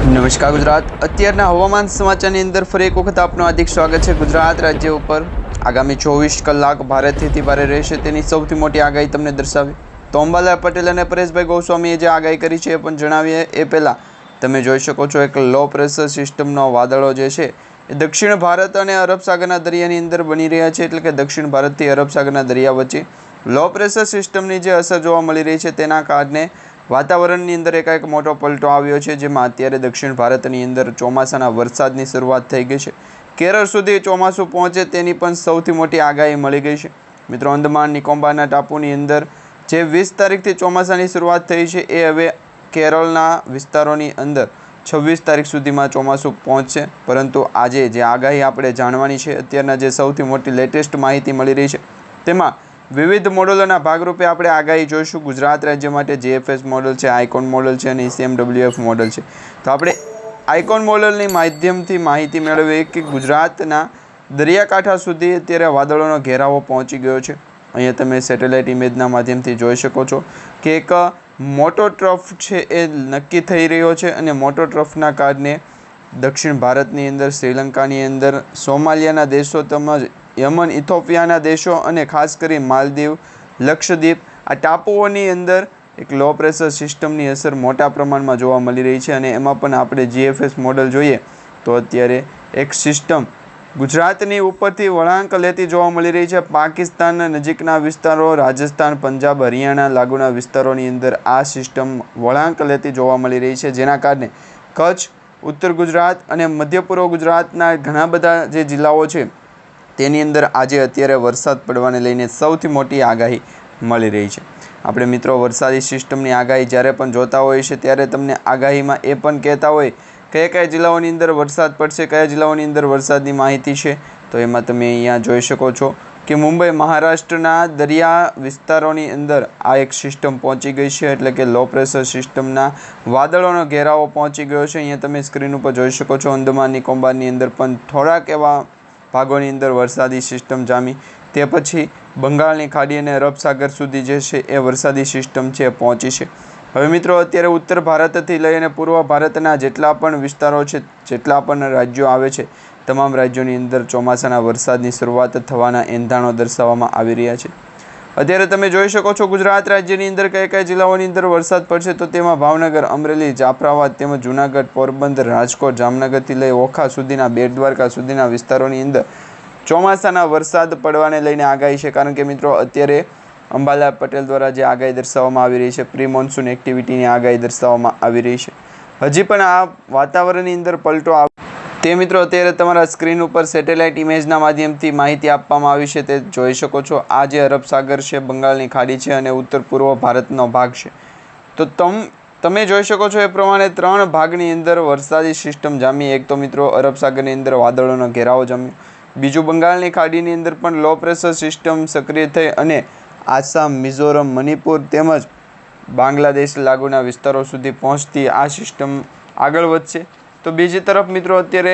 નમસ્કાર ગુજરાત અત્યારના હવામાન સમાચારની અંદર ફરી એક વખત આપનું હાર્દિક સ્વાગત છે। ગુજરાત રાજ્ય ઉપર આગામી 24 કલાક ભારેથી ભારે રહેશે તેની સૌથી મોટી આગાહી તમને દર્શાવી તો અંબાલાલ પટેલ અને પરેશભાઈ ગોસ્વામીએ જે આગાહી કરી છે એ પણ જણાવીએ એ પહેલાં તમે જોઈ શકો છો એક લો પ્રેશર સિસ્ટમનો વાદળો જે છે એ દક્ષિણ ભારત અને અરબ સાગરના દરિયાની અંદર બની રહ્યા છે, એટલે કે દક્ષિણ ભારતથી અરબ સાગરના દરિયા વચ્ચે લો પ્રેશર સિસ્ટમની જે અસર જોવા મળી રહી છે તેના કારણે વાતાવરણની અંદર એકાએક મોટો પલટો આવ્યો છે, જેમાં અત્યારે દક્ષિણ ભારતની અંદર ચોમાસાના વરસાદની શરૂઆત થઈ ગઈ છે। કેરળ સુધી ચોમાસું પહોંચે તેની પણ સૌથી મોટી આગાહી મળી ગઈ છે। મિત્રો, અંદમાન નિકોબારના ટાપુની અંદર જે 20 તારીખથી ચોમાસાની શરૂઆત થઈ છે એ હવે કેરળના વિસ્તારોની અંદર 26 તારીખ સુધીમાં ચોમાસું પહોંચશે, પરંતુ આજે જે આગાહી આપણે જાણવાની છે, અત્યારના જે સૌથી મોટી લેટેસ્ટ માહિતી મળી રહી છે તેમાં વિવિધ મોડલોના ભાગરૂપે આપણે આગાહી જોઈશું। ગુજરાત રાજ્ય માટે જીએફએસ મોડલ છે, આઇકોન મોડલ છે અને CMWF મોડલ છે। તો આપણે આઇકોન મોડલની માધ્યમથી માહિતી મેળવીએ કે ગુજરાતના દરિયાકાંઠા સુધી અત્યારે વાદળોનો ઘેરાવો પહોંચી ગયો છે। અહીંયા તમે સેટેલાઇટ ઇમેજના માધ્યમથી જોઈ શકો છો કે એક મોટો ટ્રફ છે એ નક્કી થઈ રહ્યો છે અને મોટો ટ્રફના કારણે દક્ષિણ ભારતની અંદર, શ્રીલંકાની અંદર, સોમાલિયાના દેશો તેમજ યમન, ઇથોપિયાના દેશો અને ખાસ કરી માલદીવ, લક્ષદ્વીપ આ ટાપુઓની અંદર એક લો પ્રેશર સિસ્ટમની અસર મોટા પ્રમાણમાં જોવા મળી રહી છે અને એમાં પણ આપણે જીએફએસ મોડલ જોઈએ તો અત્યારે એક સિસ્ટમ ગુજરાતની ઉપરથી વળાંક લેતી જોવા મળી રહી છે। પાકિસ્તાનના નજીકના વિસ્તારો, રાજસ્થાન, પંજાબ, હરિયાણા લાગુના વિસ્તારોની અંદર આ સિસ્ટમ વળાંક લેતી જોવા મળી રહી છે, જેના કારણે કચ્છ, ઉત્તર ગુજરાત અને મધ્ય પૂર્વ ગુજરાતના ઘણા બધા જે જિલ્લાઓ છે તેની અંદર આજે અત્યારે વરસાદ પડવાને લઈને સૌથી મોટી આગાહી મળી રહી છે। આપણે મિત્રો વરસાદી સિસ્ટમની આગાહી જ્યારે પણ જોતા હોઈએ છીએ ત્યારે તમને આગાહીમાં એ પણ કહેતા હોય કયા જિલ્લાઓની અંદર વરસાદ પડશે, કયા જિલ્લાઓની અંદર વરસાદની માહિતી છે, તો એમાં તમે અહીંયા જોઈ શકો છો કે મુંબઈ, મહારાષ્ટ્રના દરિયા વિસ્તારોની અંદર આ એક સિસ્ટમ પહોંચી ગઈ છે, એટલે કે લો પ્રેશર સિસ્ટમના વાદળોનો ઘેરાવો પહોંચી ગયો છે। અહીંયા તમે સ્ક્રીન ઉપર જોઈ શકો છો અંદમાન નિકોબારની અંદર પણ થોડાક એવા ભાગોની અંદર વરસાદી સિસ્ટમ જામી, તે પછી બંગાળની ખાડી અને અરબ સાગર સુધી જે છે એ વરસાદી સિસ્ટમ છે એ પહોંચી છે। હવે મિત્રો, અત્યારે ઉત્તર ભારતથી લઈ અને પૂર્વ ભારતના જેટલા પણ વિસ્તારો છે, જેટલા પણ રાજ્યો આવે છે, તમામ રાજ્યોની અંદર ચોમાસાના વરસાદની શરૂઆત થવાના એંધાણો દર્શાવવામાં આવી રહ્યા છે। અત્યારે તમે જોઈ શકો છો ગુજરાત રાજ્યની અંદર કયા જિલ્લાઓની અંદર વરસાદ પડશે તો તેમાં ભાવનગર, અમરેલી, જાફરાબાદ તેમજ જૂનાગઢ, પોરબંદર, રાજકોટ, જામનગરથી લઈ ઓખા સુધીના, બેટ દ્વારકા સુધીના વિસ્તારોની અંદર ચોમાસાના વરસાદ પડવાને લઈને આગાહી છે। કારણ કે મિત્રો, અત્યારે અંબાલાલ પટેલ દ્વારા જે આગાહી દર્શાવવામાં આવી રહી છે, પ્રી મોન્સૂન એક્ટિવિટીની આગાહી દર્શાવવામાં આવી રહી છે, હજી પણ આ વાતાવરણની અંદર પલટો આવે તે મિત્રો અત્યારે તમારા સ્ક્રીન ઉપર સેટેલાઇટ ઇમેજના માધ્યમથી માહિતી આપવામાં આવી છે તે જોઈ શકો છો। આ જે અરબ સાગર છે, બંગાળની ખાડી છે અને ઉત્તર પૂર્વ ભારતનો ભાગ છે, તો તમે જોઈ શકો છો એ પ્રમાણે 3 ભાગની અંદર વરસાદી સિસ્ટમ જામી। એક તો મિત્રો અરબ સાગરની અંદર વાદળોનો ઘેરાવો જામ્યો, બીજું બંગાળની ખાડીની અંદર પણ લો પ્રેશર સિસ્ટમ સક્રિય થઈ અને આસામ, મિઝોરમ, મણિપુર તેમજ બાંગ્લાદેશ લાગુના વિસ્તારો સુધી પહોંચતી આ સિસ્ટમ આગળ વધશે। તો બીજી તરફ મિત્રો અત્યારે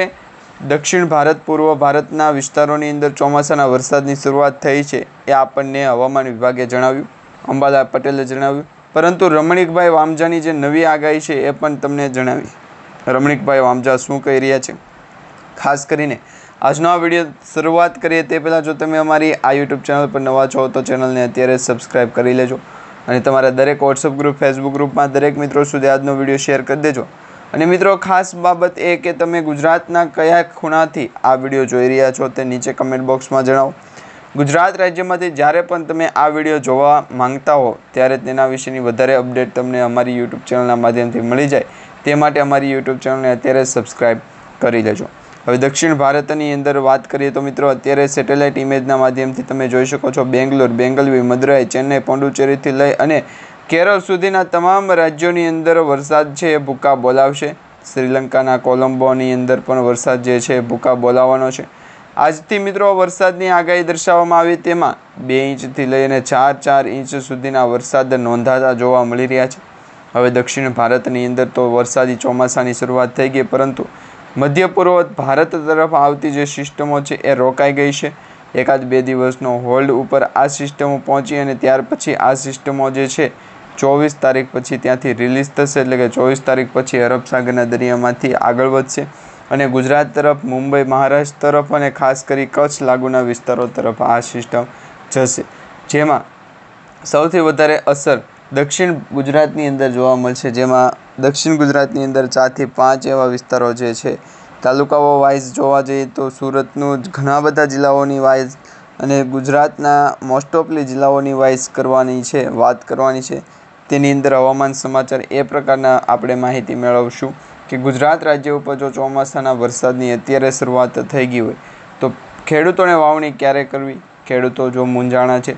દક્ષિણ ભારત, પૂર્વ ભારતના વિસ્તારોની અંદર ચોમાસાના વરસાદની શરૂઆત થઈ છે એ આપણને હવામાન વિભાગે જણાવ્યું, અંબાલાલ પટેલે જણાવ્યું, પરંતુ રમણીકભાઈ વામજાની જે નવી આગાહી છે એ પણ તમને જણાવી। રમણીકભાઈ વામજા શું કહી રહ્યા છે, ખાસ કરીને આજનો આ વિડીયો શરૂઆત કરીએ તે પહેલાં જો તમે અમારી આ યુટ્યુબ ચેનલ પર નવા છો તો ચેનલને અત્યારે સબસ્ક્રાઈબ કરી લેજો અને તમારા દરેક વોટ્સઅપ ગ્રુપ, ફેસબુક ગ્રુપમાં દરેક મિત્રો સુધી આજનો વિડીયો શેર કરી દેજો। અને મિત્રો, ખાસ બાબત એ કે તમે ગુજરાતના કયા ખૂણાથી આ વિડીયો જોઈ રહ્યા છો તે નીચે કમેન્ટ બોક્સમાં જણાવો। ગુજરાત રાજ્યમાંથી જ્યારે પણ તમે આ વિડીયો જોવા માંગતા હો ત્યારે તેના વિશેની વધારે અપડેટ તમને અમારી યુટ્યુબ ચેનલના માધ્યમથી મળી જાય તે માટે અમારી યુટ્યુબ ચેનલને અત્યારે સબસ્ક્રાઈબ કરી લેજો। હવે દક્ષિણ ભારતની અંદર વાત કરીએ તો મિત્રો અત્યારે સેટેલાઇટ ઇમેજના માધ્યમથી તમે જોઈ શકો છો બેંગ્લોર, બેંગલવી, મદુરાઈ, ચેન્નઈ, પોંડુચેરીથી લઈ અને કેરળ સુધીના તમામ રાજ્યોની અંદર વરસાદ છે એ ભૂકા બોલાવશે। શ્રીલંકાના કોલંબોની અંદર પણ વરસાદ જે છે એ ભૂકા બોલાવવાનો છે। આજથી મિત્રો વરસાદની આગાહી દર્શાવવામાં આવી, તેમાં 2 ઇંચથી લઈને 4 ઇંચ સુધીના વરસાદ નોંધાતા જોવા મળી રહ્યા છે। હવે દક્ષિણ ભારતની અંદર તો વરસાદી ચોમાસાની શરૂઆત થઈ ગઈ, પરંતુ મધ્ય પૂર્વ ભારત તરફ આવતી જે સિસ્ટમો છે એ રોકાઈ ગઈ છે। 1-2 દિવસનો હોલ્ડ ઉપર આ સિસ્ટમો પહોંચી અને ત્યાર પછી આ સિસ્ટમો જે છે 24 તારીખ પછી ત્યાંથી રિલીઝ થશે, એટલે કે 24 તારીખ પછી અરબ સાગરના દરિયામાંથી આગળ વધશે અને ગુજરાત તરફ, મુંબઈ, મહારાષ્ટ્ર તરફ અને ખાસ કરી કચ્છ લાગુના વિસ્તારો તરફ આ સિસ્ટમ જશે, જેમાં સૌથી વધારે અસર દક્ષિણ ગુજરાતની અંદર જોવા મળશે, જેમાં દક્ષિણ ગુજરાતની અંદર 4 થી 5 એવા વિસ્તારો જે છે તાલુકાઓ વાઇઝ જોવા જઈએ તો સુરતનું ઘણા બધા જિલ્લાઓની વાઇઝ અને ગુજરાતના મોસ્ટ ઓફલી જિલ્લાઓની વાઇઝ વાત કરવાની છે. તેની અંદર હવામાન સમાચાર એ પ્રકારના આપણે માહિતી મેળવશું કે ગુજરાત રાજ્ય ઉપર જો ચોમાસાના વરસાદની અત્યારે શરૂઆત થઈ ગઈ હોય તો ખેડૂતોને વાવણી ક્યારે કરવી, ખેડૂતો જો મૂંઝાણા છે.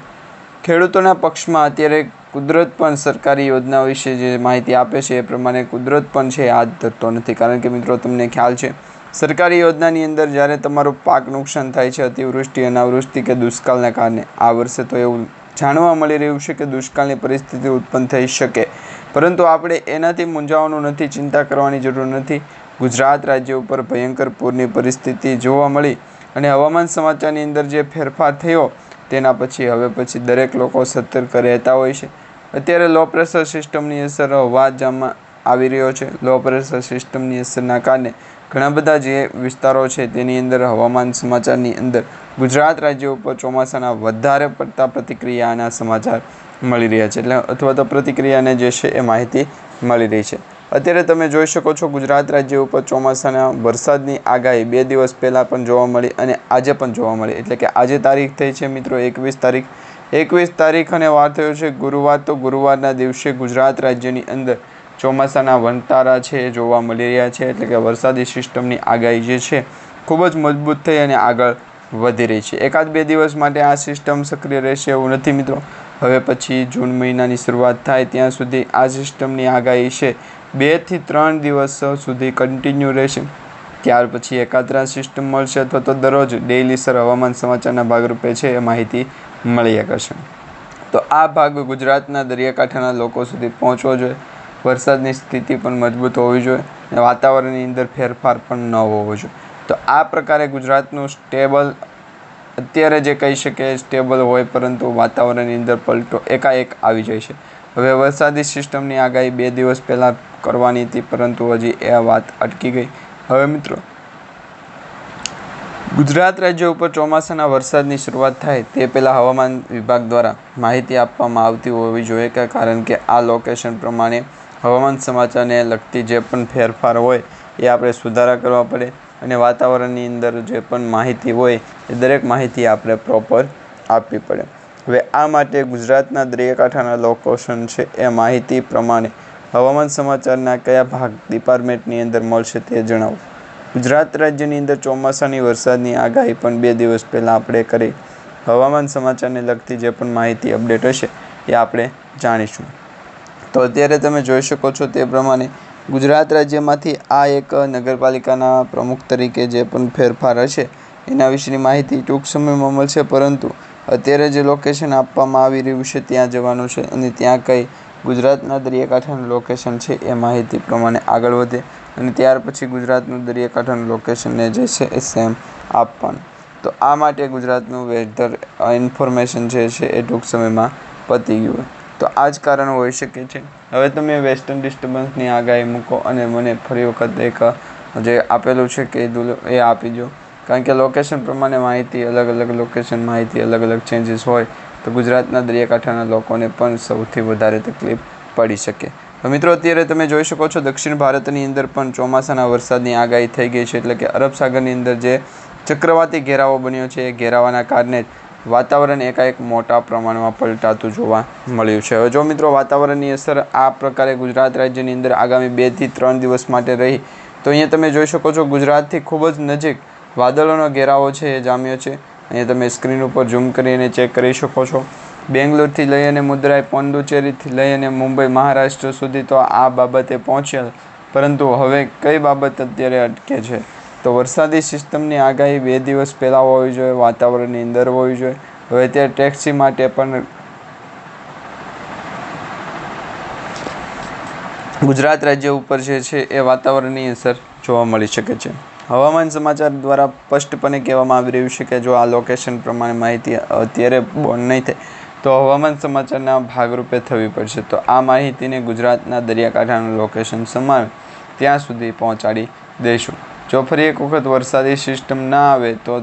ખેડૂતોના પક્ષમાં અત્યારે કુદરત પણ સરકારી યોજના વિશે જે માહિતી આપે છે એ પ્રમાણે કુદરત પણ છે હાથ ધરતો નથી, કારણ કે મિત્રો તમને ખ્યાલ છે સરકારી યોજનાની અંદર જ્યારે તમારું પાક નુકસાન થાય છે અતિવૃષ્ટિ, અનાવૃષ્ટિ કે દુષ્કાળના કારણે, આ વર્ષે તો એવું જાણવા મળી રહ્યું છે કે દુષ્કાળની પરિસ્થિતિ ઉત્પન્ન થઈ શકે, પરંતુ આપણે એનાથી મૂંઝાવાનું નથી, ચિંતા કરવાની જરૂર નથી. ગુજરાત રાજ્ય ઉપર ભયંકર પૂરની પરિસ્થિતિ જોવા મળી અને હવામાન સમાચારની અંદર જે ફેરફાર થયો તેના પછી દરેક લોકો સતર્ક રહેતા હોય છે. અત્યારે લો પ્રેશર સિસ્ટમની અસર હવાજામાં આવી રહ્યો છે. લો પ્રેશર સિસ્ટમની અસરના કારણે ઘણા બધા જે વિસ્તારો છે તેની અંદર હવામાન સમાચારની અંદર ગુજરાત રાજ્ય ઉપર ચોમાસાના વધારે પડતા પ્રતિક્રિયાના સમાચાર મળી રહ્યા છે, એટલે અથવા તો પ્રતિક્રિયાને જે છે એ માહિતી મળી રહી છે. અત્યારે તમે જોઈ શકો છો ગુજરાત રાજ્ય ઉપર ચોમાસાના વરસાદની આગાહી 2 દિવસ પહેલાં પણ જોવા મળી અને આજે પણ જોવા મળી, એટલે કે આજે તારીખ થઈ છે મિત્રો 21 તારીખ અને વાર થયો છે ગુરુવાર. તો ગુરુવારના દિવસે ગુજરાત રાજ્યની અંદર ચોમાસાના વંટારા છે એ જોવા મળી રહ્યા છે, એટલે કે વરસાદી સિસ્ટમની આગાહી જે છે ખૂબ જ મજબૂત થઈ અને આગળ વધી રહી છે. 1-2 દિવસ માટે આ સિસ્ટમ સક્રિય રહેશે એવું નથી મિત્રો. હવે પછી જૂન મહિનાની શરૂઆત થાય ત્યાં સુધી આ સિસ્ટમની આગાહી છે 2 થી 3 દિવસ સુધી કન્ટિન્યુ રહેશે. ત્યાર પછી એકાત્રા સિસ્ટમ મળશે અથવા તો દરરોજ ડેઇલી હવામાન સમાચારના ભાગરૂપે છે એ માહિતી મળ્યા કરશે. તો આ ભાગ ગુજરાતના દરિયાકાંઠાના લોકો સુધી પહોંચવો જોઈએ. વરસાદની સ્થિતિ પણ મજબૂત હોવી જોઈએ અને વાતાવરણની અંદર ફેરફાર પણ ન હોવો જોઈએ. તો આ પ્રકારે ગુજરાતનું સ્ટેબલ અત્યારે જે કહી શકે સ્ટેબલ હોય, પરંતુ વાતાવરણની અંદર પલટો એકાએક આવી જાય છે. હવે વરસાદી સિસ્ટમની આગાહી 2 દિવસ પહેલાં કરવાની હતી, પરંતુ હજી એ વાત અટકી ગઈ. હવે મિત્રો ગુજરાત રાજ્ય ઉપર ચોમાસાના વરસાદની શરૂઆત થાય તે પહેલાં હવામાન વિભાગ દ્વારા માહિતી આપવામાં આવતી હોવી જોઈએ, કારણ કે આ લોકેશન પ્રમાણે હવામાન સમાચારને લગતી જે પણ ફેરફાર હોય એ આપણે સુધારા કરવા પડે અને વાતાવરણની અંદર જે પણ માહિતી હોય એ દરેક માહિતી આપણે પ્રોપર આપવી પડે. હવે આ માટે ગુજરાતના દરિયાકાંઠાના લોકેશન છે એ માહિતી પ્રમાણે હવામાન સમાચારના કયા ભાગ ડિપાર્ટમેન્ટની અંદર મળશે તે જણાવો. ગુજરાત રાજ્યની અંદર ચોમાસાની વરસાદની આગાહી પણ 2 દિવસ પહેલાં આપણે કરી હવામાન સમાચારને લગતી જે પણ માહિતી અપડેટ હશે એ આપણે જાણીશું. તો અત્યારે તમે જોઈ શકો છો તે પ્રમાણે ગુજરાત રાજ્યમાંથી આ એક નગરપાલિકાના પ્રમુખ તરીકે જે પણ ફેરફાર હશે એના વિશેની માહિતી ટૂંક સમયમાં મળશે, પરંતુ અત્યારે જે લોકેશન આપવામાં આવી રહ્યું છે ત્યાં જવાનું છે અને ત્યાં કઈ ગુજરાતના દરિયાકાંઠાનું લોકેશન છે એ માહિતી પ્રમાણે આગળ વધે અને ત્યાર પછી ગુજરાતનું દરિયાકાંઠાનું લોકેશનને જે છે એ સેમ આપવાનું. તો આ માટે ગુજરાતનું વેધર ઇન્ફોર્મેશન જે છે એ ટૂંક સમયમાં પતી ગયું હોય. તો આ જ કારણ હોઈ શકે છે. હવે તમે વેસ્ટર્ન ડિસ્ટર્બન્સની આગાહી મૂકો અને મને ફરી વખત એક જે આપેલું છે કે એ આપી દો, કારણ કે લોકેશન પ્રમાણે માહિતી અલગ લોકેશન માહિતી અલગ ચેન્જીસ હોય તો ગુજરાતના દરિયાકાંઠાના લોકોને પણ સૌથી વધારે તકલીફ પડી શકે. તો મિત્રો અત્યારે તમે જોઈ શકો છો દક્ષિણ ભારતની અંદર પણ ચોમાસાના વરસાદની આગાહી થઈ ગઈ છે, એટલે કે અરબ સાગરની અંદર જે ચક્રવાતી ઘેરાવો બન્યો છે એ ઘેરાવાના કારણે વાતાવરણ એકાએક મોટા પ્રમાણમાં પલટાતું જોવા મળ્યું છે. હવે જો મિત્રો વાતાવરણની અસર આ પ્રકારે ગુજરાત રાજ્યની અંદર આગામી 2 થી 3 દિવસ માટે રહી તો અહીંયા તમે જોઈ શકો છો ગુજરાતથી ખૂબ જ નજીક વાદળોનો ઘેરાવો છે એ જામ્યો છે. અહીંયા તમે સ્ક્રીન ઉપર ઝૂમ કરીને ચેક કરી શકો છો. બેંગ્લોરથી લઈ અને મુદ્રાઈ, પોંડુચેરીથી લઈ અને મુંબઈ, મહારાષ્ટ્ર સુધી તો આ બાબતે પહોંચ્યા, પરંતુ હવે કઈ બાબત અત્યારે અટકે છે તો વરસાદી સિસ્ટમની આગાહી 2 દિવસ પહેલાં હોવી જોઈએ, વાતાવરણની અંદર હોવી જોઈએ. હવે અત્યારે ટેક્સી માટે પણ ગુજરાત રાજ્ય ઉપર જે છે એ વાતાવરણની અસર જોવા મળી શકે છે. હવામાન સમાચાર દ્વારા સ્પષ્ટપણે કહેવામાં આવી રહ્યું છે કે જો આ લોકેશન પ્રમાણે માહિતી અત્યારે બોન્ડ નહીં થાય તો હવામાન સમાચારના ભાગરૂપે થવી પડશે. તો આ માહિતીને ગુજરાતના દરિયાકાંઠાનું લોકેશન સમાવે ત્યાં સુધી પહોંચાડી દઈશું. જો ફરી એક વખત વરસાદી સિસ્ટમ ના આવે તો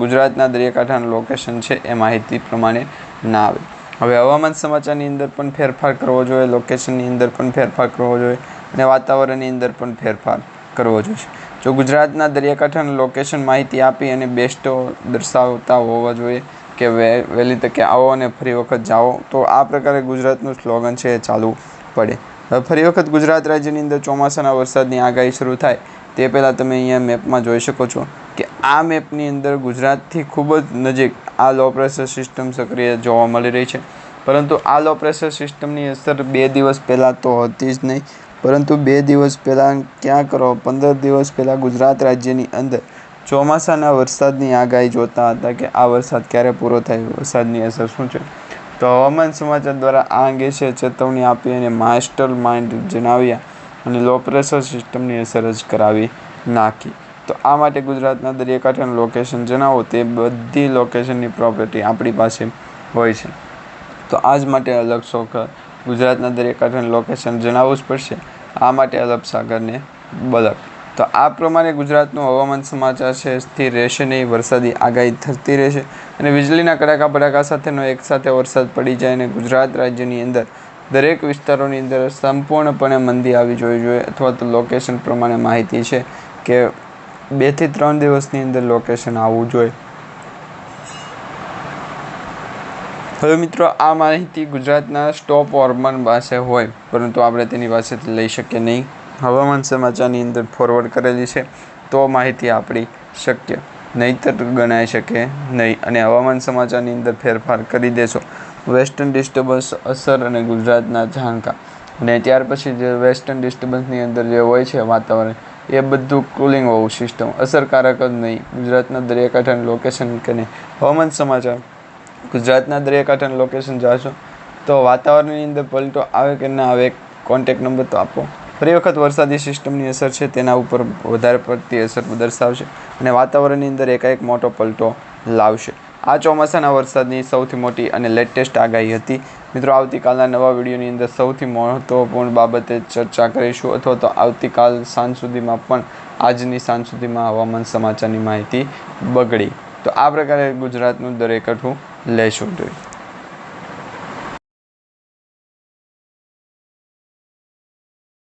ગુજરાતના દરિયાકાંઠાનું લોકેશન છે એ માહિતી પ્રમાણે ના આવે. હવે હવામાન સમાચારની અંદર પણ ફેરફાર કરવો જોઈએ, લોકેશનની અંદર પણ ફેરફાર કરવો જોઈએ અને વાતાવરણની અંદર પણ ફેરફાર કરવો જોઈએ. જો ગુજરાતના દરિયાકાંઠાનું લોકેશન માહિતી આપી અને બેસ્ટ દર્શાવતા હોવા જોઈએ કે વહેલી તકે આવો અને ફરી વખત જાઓ, તો આ પ્રકારે ગુજરાતનું સ્લોગન છે એ ચાલવું પડે. હવે ફરી વખત ગુજરાત રાજ્યની અંદર ચોમાસાના વરસાદની આગાહી શરૂ થાય તે પહેલાં તમે અહીંયા મેપમાં જોઈ શકો છો કે આ મેપની અંદર ગુજરાતથી ખૂબ જ નજીક આ લો પ્રેશર સિસ્ટમ સક્રિય જોવા મળી રહી છે. પરંતુ આ લો પ્રેશર સિસ્ટમની અસર 2 દિવસ પહેલાં તો હતી જ નહીં, પરંતુ 2 દિવસ પહેલાં ક્યાં કરો 15 દિવસ પહેલાં ગુજરાત રાજ્યની અંદર ચોમાસાના વરસાદની આગાહી જોતા હતા કે આ વરસાદ ક્યારે પૂરો થાય, વરસાદની અસર શું છે. તો હવામાન સમાચાર દ્વારા આ અંગે છે ચેતવણી આપી અને માસ્ટર માઇન્ડ જણાવ્યા અને લો પ્રેશર સિસ્ટમની અસર જ કરાવી નાખી. તો આ માટે ગુજરાતના દરિયાકાંઠાનું લોકેશન જણાવો તે બધી લોકેશનની પ્રોપર્ટી આપણી પાસે હોય છે. તો આ જ માટે અલગ શોખ ગુજરાતના દરિયાકાંઠાનું લોકેશન જણાવવું જ પડશે. આ માટે અલબ સાગરને બલક. તો આ પ્રમાણે ગુજરાતનું હવામાન સમાચાર છે સ્થિર રહેશે નહીં, વરસાદી આગાહી થતી રહેશે અને વીજળીના કડાકા ભડાકા સાથેનો એકસાથે વરસાદ પડી જાય અને ગુજરાત રાજ્યની અંદર દરેક વિસ્તારોની અંદર સંપૂર્ણપણે મંદી આવી જોઈએ અથવા તો લોકેશન પ્રમાણે માહિતી છે કે 2 થી 3 દિવસની અંદર લોકેશન આવવું જોઈએ. હવે મિત્રો, આ માહિતી ગુજરાતના સ્ટોપ વોર્મન પાસે હોય પરંતુ આપણે તેની પાસેથી લઈ શકીએ નહીં. હવામાન સમાચારની અંદર ફોરવર્ડ કરેલી છે તો માહિતી આપણી શક્ય, નહીંતર ગણાઈ શકે નહીં. અને હવામાન સમાચારની અંદર ફેરફાર કરી દેશો વેસ્ટર્ન ડિસ્ટર્બન્સ અસર અને ગુજરાતના જાણકાર અને ત્યાર પછી જે વેસ્ટર્ન ડિસ્ટર્બન્સની અંદર જે હોય છે વાતાવરણ એ બધું કુલિંગ હોવું સિસ્ટમ અસરકારક જ નહીં. ગુજરાતના દરિયાકાંઠાનું લોકેશન કે નહીં, હવામાન સમાચાર ગુજરાતના દરિયાકાંઠાનું લોકેશન જાશો તો વાતાવરણની અંદર પલટો આવે કે ના આવે, કોન્ટેક્ટ નંબર તો આપો. ફરી વખત વરસાદી સિસ્ટમની અસર છે તેના ઉપર વધારે પડતી અસર દર્શાવશે અને વાતાવરણની અંદર એકાએક મોટો પલટો લાવશે. આ ચોમાસાના વરસાદની સૌથી મોટી અને લેટેસ્ટ આગાહી હતી. મિત્રો, આવતીકાલના નવા વિડીયોની અંદર સૌથી મહત્ત્વપૂર્ણ બાબતે ચર્ચા કરીશું અથવા તો આવતીકાલ સાંજ સુધીમાં પણ આજની સાંજ સુધીમાં હવામાન સમાચારની માહિતી બગડી તો આ પ્રકારે ગુજરાતનું દરેક અઠું લેશું જોઈએ.